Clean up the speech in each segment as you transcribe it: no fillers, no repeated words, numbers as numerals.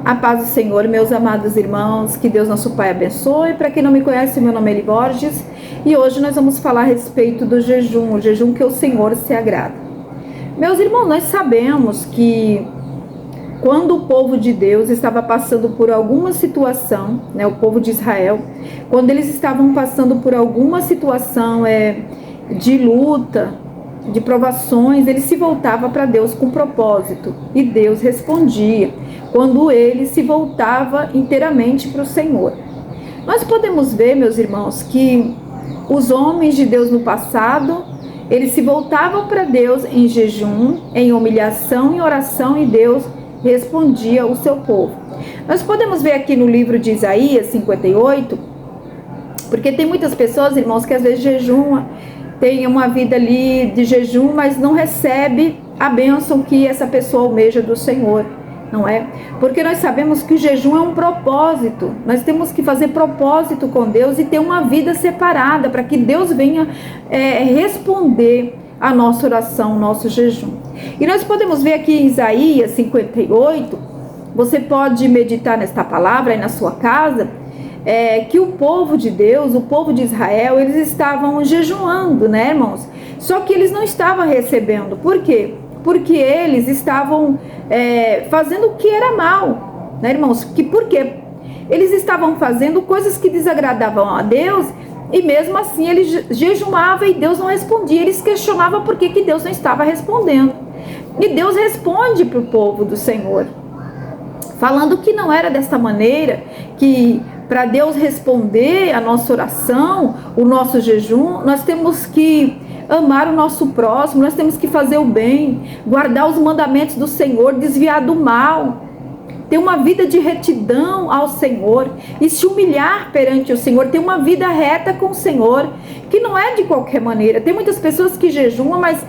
A paz do Senhor, meus amados irmãos, que Deus nosso Pai abençoe. Para quem não me conhece, meu nome é Eli Borges e hoje nós vamos falar a respeito do jejum, o jejum que o Senhor se agrada. Meus irmãos, nós sabemos que quando o povo de Deus estava passando por alguma situação, o povo de Israel, quando eles estavam passando por alguma situação de luta, de provações, ele se voltava para Deus com propósito e Deus respondia quando ele se voltava inteiramente para o Senhor. Nós podemos ver, meus irmãos, que os homens de Deus no passado, eles se voltavam para Deus em jejum, em humilhação, em oração, e Deus respondia ao seu povo. Nós podemos ver aqui no livro de Isaías 58, porque tem muitas pessoas, irmãos, que às vezes jejuam, tem uma vida ali de jejum, mas não recebe a bênção que essa pessoa almeja do Senhor, não é? Porque nós sabemos que o jejum é um propósito, nós temos que fazer propósito com Deus e ter uma vida separada para que Deus venha responder a nossa oração, o nosso jejum. E nós podemos ver aqui em Isaías 58, você pode meditar nesta palavra aí na sua casa, que o povo de Deus, o povo de Israel, eles estavam jejuando, né, irmãos? Só que eles não estavam recebendo. Por quê? Porque eles estavam fazendo o que era mal, né, irmãos? Por quê? Eles estavam fazendo coisas que desagradavam a Deus e mesmo assim eles jejuavam e Deus não respondia. Eles questionavam por que Deus não estava respondendo. E Deus responde para o povo do Senhor, falando que não era desta maneira, que para Deus responder a nossa oração, o nosso jejum, nós temos que amar o nosso próximo, nós temos que fazer o bem, guardar os mandamentos do Senhor, desviar do mal, ter uma vida de retidão ao Senhor e se humilhar perante o Senhor, ter uma vida reta com o Senhor, que não é de qualquer maneira. Tem muitas pessoas que jejuam, mas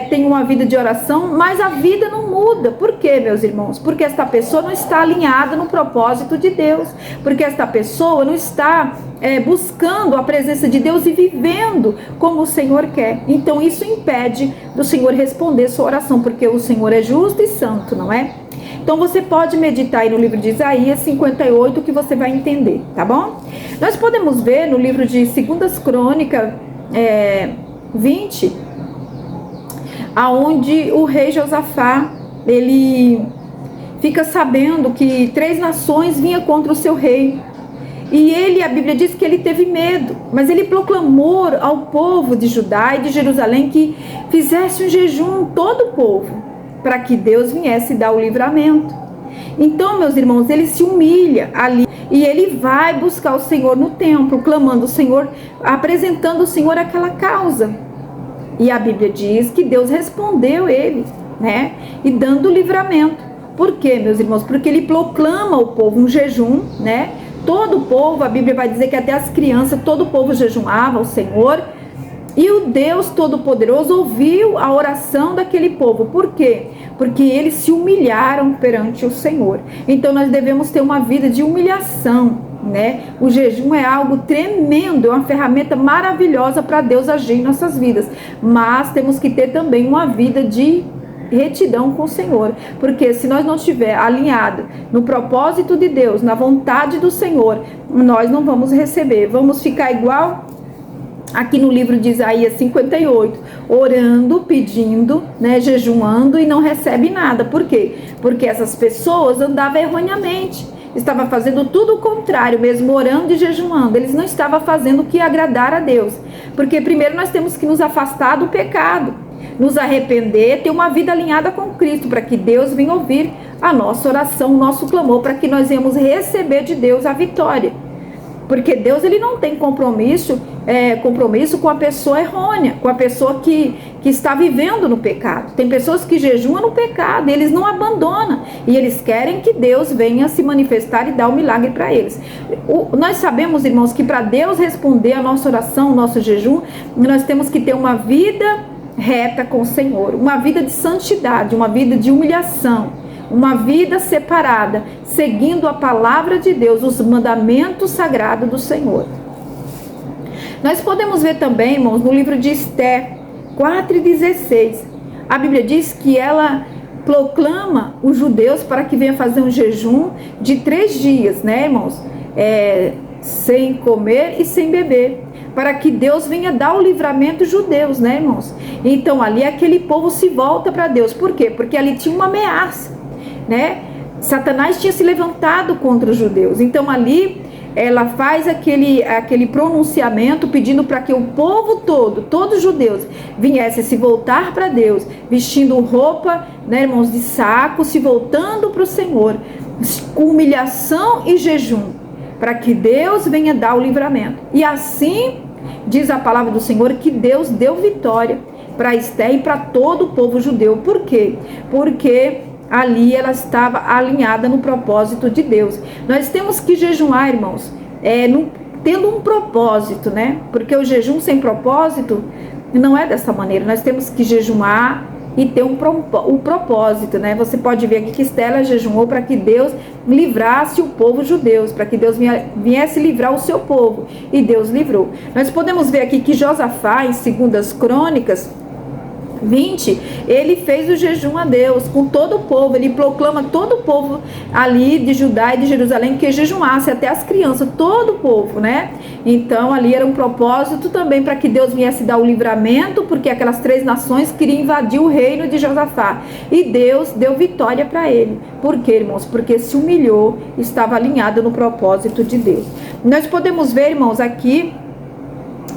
tem uma vida de oração, mas a vida não muda. Por quê, meus irmãos? Porque esta pessoa não está alinhada no propósito de Deus, porque esta pessoa não está buscando a presença de Deus e vivendo como o Senhor quer. Então isso impede do Senhor responder sua oração, porque o Senhor é justo e santo, não é? Então você pode meditar aí no livro de Isaías 58 que você vai entender, tá bom? Nós podemos ver no livro de 2 Crônicas 20, aonde o rei Josafá, ele fica sabendo que 3 nações vinham contra o seu rei. E ele, a Bíblia diz que ele teve medo, mas ele proclamou ao povo de Judá e de Jerusalém que fizesse um jejum, todo o povo, para que Deus viesse dar o livramento. Então, meus irmãos, ele se humilha ali e ele vai buscar o Senhor no templo, clamando o Senhor, apresentando o Senhor aquela causa. E a Bíblia diz que Deus respondeu ele, né? E dando o livramento. Por quê, meus irmãos? Porque ele proclama ao povo um jejum, né? Todo o povo, a Bíblia vai dizer que até as crianças, todo o povo jejuava ao Senhor. E o Deus Todo-Poderoso ouviu a oração daquele povo. Por quê? Porque eles se humilharam perante o Senhor. Então nós devemos ter uma vida de humilhação, né? O jejum é algo tremendo, é uma ferramenta maravilhosa para Deus agir em nossas vidas. Mas temos que ter também uma vida de retidão com o Senhor, porque se nós não estiver alinhado no propósito de Deus, na vontade do Senhor, nós não vamos receber, vamos ficar igual aqui no livro de Isaías 58, orando, pedindo, né, jejuando e não recebe nada. Por quê? Porque essas pessoas andavam erroneamente, estavam fazendo tudo o contrário, mesmo orando e jejuando. Eles não estavam fazendo o que agradar a Deus, porque primeiro nós temos que nos afastar do pecado, nos arrepender, ter uma vida alinhada com Cristo, para que Deus venha ouvir a nossa oração, o nosso clamor, para que nós venhamos receber de Deus a vitória. Porque Deus, ele não tem compromisso com a pessoa errônea, com a pessoa que está vivendo no pecado. Tem pessoas que jejuam no pecado, eles não abandonam, e eles querem que Deus venha se manifestar e dar um milagre para eles. Nós sabemos, irmãos, que para Deus responder a nossa oração, o nosso jejum, nós temos que ter uma vida reta com o Senhor, uma vida de santidade, uma vida de humilhação, uma vida separada, seguindo a palavra de Deus, os mandamentos sagrados do Senhor. Nós podemos ver também, irmãos, no livro de Esther 4:16, a Bíblia diz que ela proclama os judeus para que venham fazer um jejum de 3 dias, né, irmãos? Sem comer e sem beber, para que Deus venha dar o livramento aos judeus, né, irmãos? Então ali aquele povo se volta para Deus. Por quê? Porque ali tinha uma ameaça, né? Satanás tinha se levantado contra os judeus. Então ali ela faz aquele pronunciamento pedindo para que o povo todo, todos os judeus, viessem se voltar para Deus, vestindo roupa, né, irmãos, de saco, se voltando para o Senhor, com humilhação e jejum, para que Deus venha dar o livramento. E assim diz a palavra do Senhor que Deus deu vitória para Esté e para todo o povo judeu. Por quê? Porque ali ela estava alinhada no propósito de Deus. Nós temos que jejuar, irmãos, tendo um propósito, né? Porque o jejum sem propósito não é dessa maneira. Nós temos que jejuar e ter um propósito, né? Você pode ver aqui que Estela jejuou para que Deus livrasse o povo judeu, para que Deus viesse livrar o seu povo, e Deus livrou. Nós podemos ver aqui que Josafá, em 2 Crônicas 20, ele fez o jejum a Deus com todo o povo. Ele proclama todo o povo ali de Judá e de Jerusalém que jejuasse, até as crianças, todo o povo, né? Então ali era um propósito também para que Deus viesse dar o livramento, porque aquelas 3 nações queriam invadir o reino de Josafá, e Deus deu vitória para ele. Por quê, irmãos? Porque se humilhou, estava alinhado no propósito de Deus. Nós podemos ver, irmãos, aqui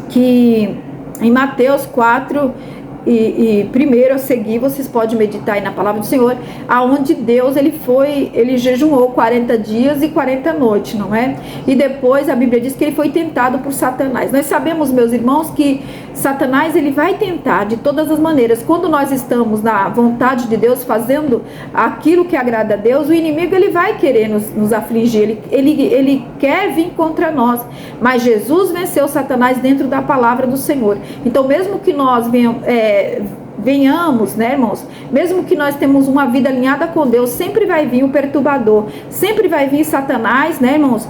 que em Mateus 4 e primeiro a seguir, vocês podem meditar aí na palavra do Senhor, aonde Deus ele jejuou 40 dias e 40 noites, não é? E depois a Bíblia diz que ele foi tentado por Satanás. Nós sabemos, meus irmãos, que Satanás ele vai tentar de todas as maneiras. Quando nós estamos na vontade de Deus, fazendo aquilo que agrada a Deus, o inimigo ele vai querer nos afligir, ele quer vir contra nós. Mas Jesus venceu Satanás dentro da palavra do Senhor. Então mesmo que nós venhamos, né, irmãos, mesmo que nós temos uma vida alinhada com Deus, sempre vai vir o perturbador, sempre vai vir Satanás, né, irmãos,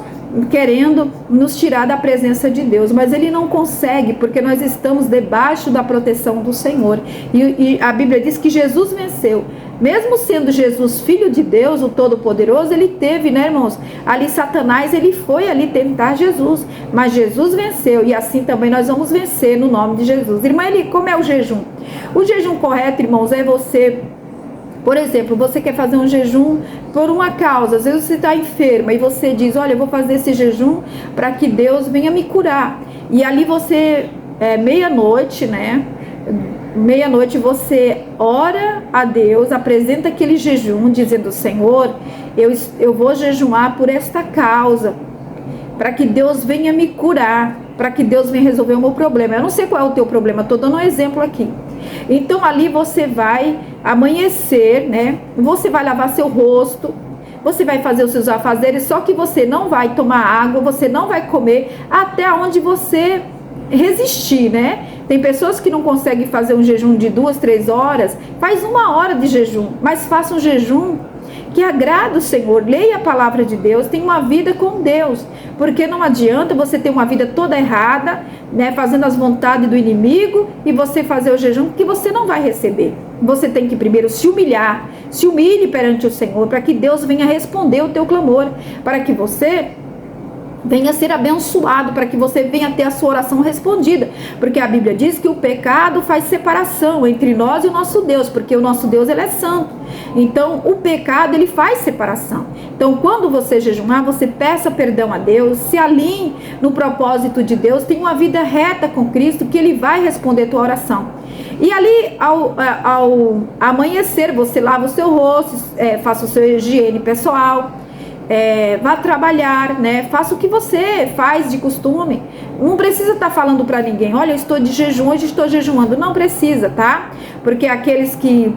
querendo nos tirar da presença de Deus, mas ele não consegue, porque nós estamos debaixo da proteção do Senhor, e a Bíblia diz que Jesus venceu. Mesmo sendo Jesus filho de Deus, o Todo-Poderoso, ele teve, né, irmãos, ali Satanás, ele foi ali tentar Jesus, mas Jesus venceu, e assim também nós vamos vencer no nome de Jesus. Irmã, como é o jejum? O jejum correto, irmãos, é você, por exemplo, você quer fazer um jejum por uma causa, às vezes você está enferma, e você diz, olha, eu vou fazer esse jejum para que Deus venha me curar, e ali você, meia-noite, né, meia-noite você ora a Deus, apresenta aquele jejum, dizendo, Senhor, eu vou jejuar por esta causa, para que Deus venha me curar, para que Deus venha resolver o meu problema. Eu não sei qual é o teu problema, estou dando um exemplo aqui. Então ali você vai amanhecer, né? Você vai lavar seu rosto, você vai fazer os seus afazeres, só que você não vai tomar água, você não vai comer até onde você resistir, né? Tem pessoas que não conseguem fazer um jejum de 2, 3 horas, faz 1 hora de jejum, mas faça um jejum que agrada o Senhor, leia a palavra de Deus, tenha uma vida com Deus, porque não adianta você ter uma vida toda errada, né, fazendo as vontades do inimigo, e você fazer o jejum que você não vai receber. Você tem que primeiro se humilhar, se humilhe perante o Senhor, para que Deus venha responder o teu clamor, para que você venha ser abençoado, para que você venha ter a sua oração respondida, porque a Bíblia diz que o pecado faz separação entre nós e o nosso Deus, porque o nosso Deus ele é santo, então o pecado ele faz separação. Então quando você jejuar, você peça perdão a Deus, se alinhe no propósito de Deus, tenha uma vida reta com Cristo, que ele vai responder a tua oração. E ali ao amanhecer, você lava o seu rosto, faça o seu higiene pessoal, vá trabalhar, né? Faça o que você faz de costume. Não precisa estar falando para ninguém, olha, eu estou de jejum, hoje estou jejuando. Não precisa, tá? Porque aqueles que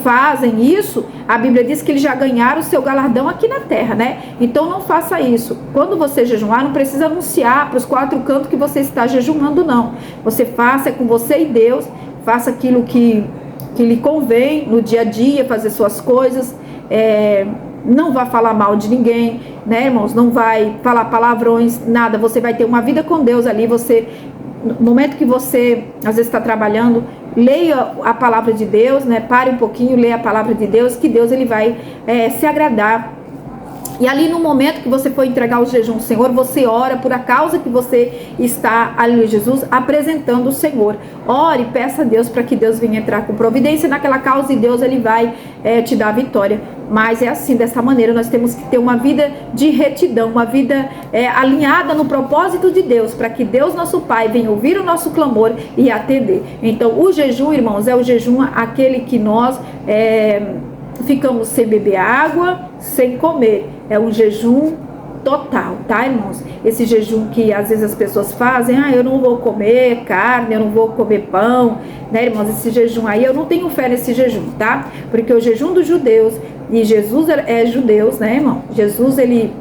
fazem isso, a Bíblia diz que eles já ganharam o seu galardão aqui na terra, né? Então não faça isso. Quando você jejuar, não precisa anunciar para os 4 cantos que você está jejuando, não. Você faça com você e Deus, faça aquilo que lhe convém no dia a dia, fazer suas coisas, não vai falar mal de ninguém, né, irmãos? Não vai falar palavrões, nada. Você vai ter uma vida com Deus ali. Você, no momento que você às vezes está trabalhando, leia a palavra de Deus, né? Pare um pouquinho, leia a palavra de Deus, que Deus ele vai se agradar. E ali no momento que você for entregar o jejum ao Senhor, você ora por a causa que você está ali, Jesus, apresentando o Senhor. Ore, peça a Deus para que Deus venha entrar com providência naquela causa e Deus ele vai te dar a vitória. Mas é assim, dessa maneira, nós temos que ter uma vida de retidão, uma vida alinhada no propósito de Deus, para que Deus, nosso Pai, venha ouvir o nosso clamor e atender. Então, o jejum, irmãos, é o jejum aquele que nós ficamos sem beber água, sem comer. É um jejum total, tá, irmãos? Esse jejum que às vezes as pessoas fazem, eu não vou comer carne, eu não vou comer pão, né, irmãos? Esse jejum aí, eu não tenho fé nesse jejum, tá? Porque o jejum dos judeus, e Jesus é judeus, né, irmão? Jesus, ele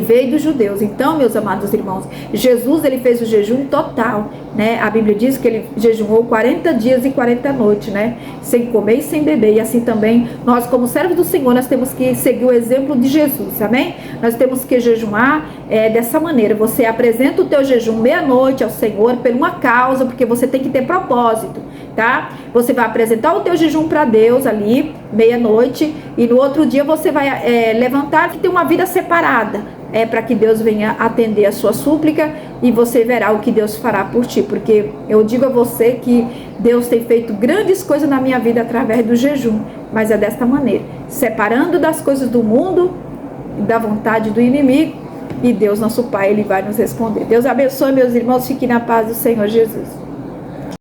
veio dos judeus. Então, meus amados irmãos, Jesus, ele fez o jejum total, né? A Bíblia diz que ele jejuou 40 dias e 40 noites, né? Sem comer e sem beber. E assim também, nós como servos do Senhor, nós temos que seguir o exemplo de Jesus, amém? Nós temos que jejuar dessa maneira. Você apresenta o teu jejum meia-noite ao Senhor por uma causa, porque você tem que ter propósito, tá? Você vai apresentar o teu jejum para Deus ali, meia-noite, e no outro dia você vai levantar e ter uma vida separada, para que Deus venha atender a sua súplica, e você verá o que Deus fará por ti, porque eu digo a você que Deus tem feito grandes coisas na minha vida através do jejum, mas é desta maneira, separando das coisas do mundo, da vontade do inimigo, e Deus, nosso Pai, ele vai nos responder. Deus abençoe, meus irmãos, fiquem na paz do Senhor Jesus.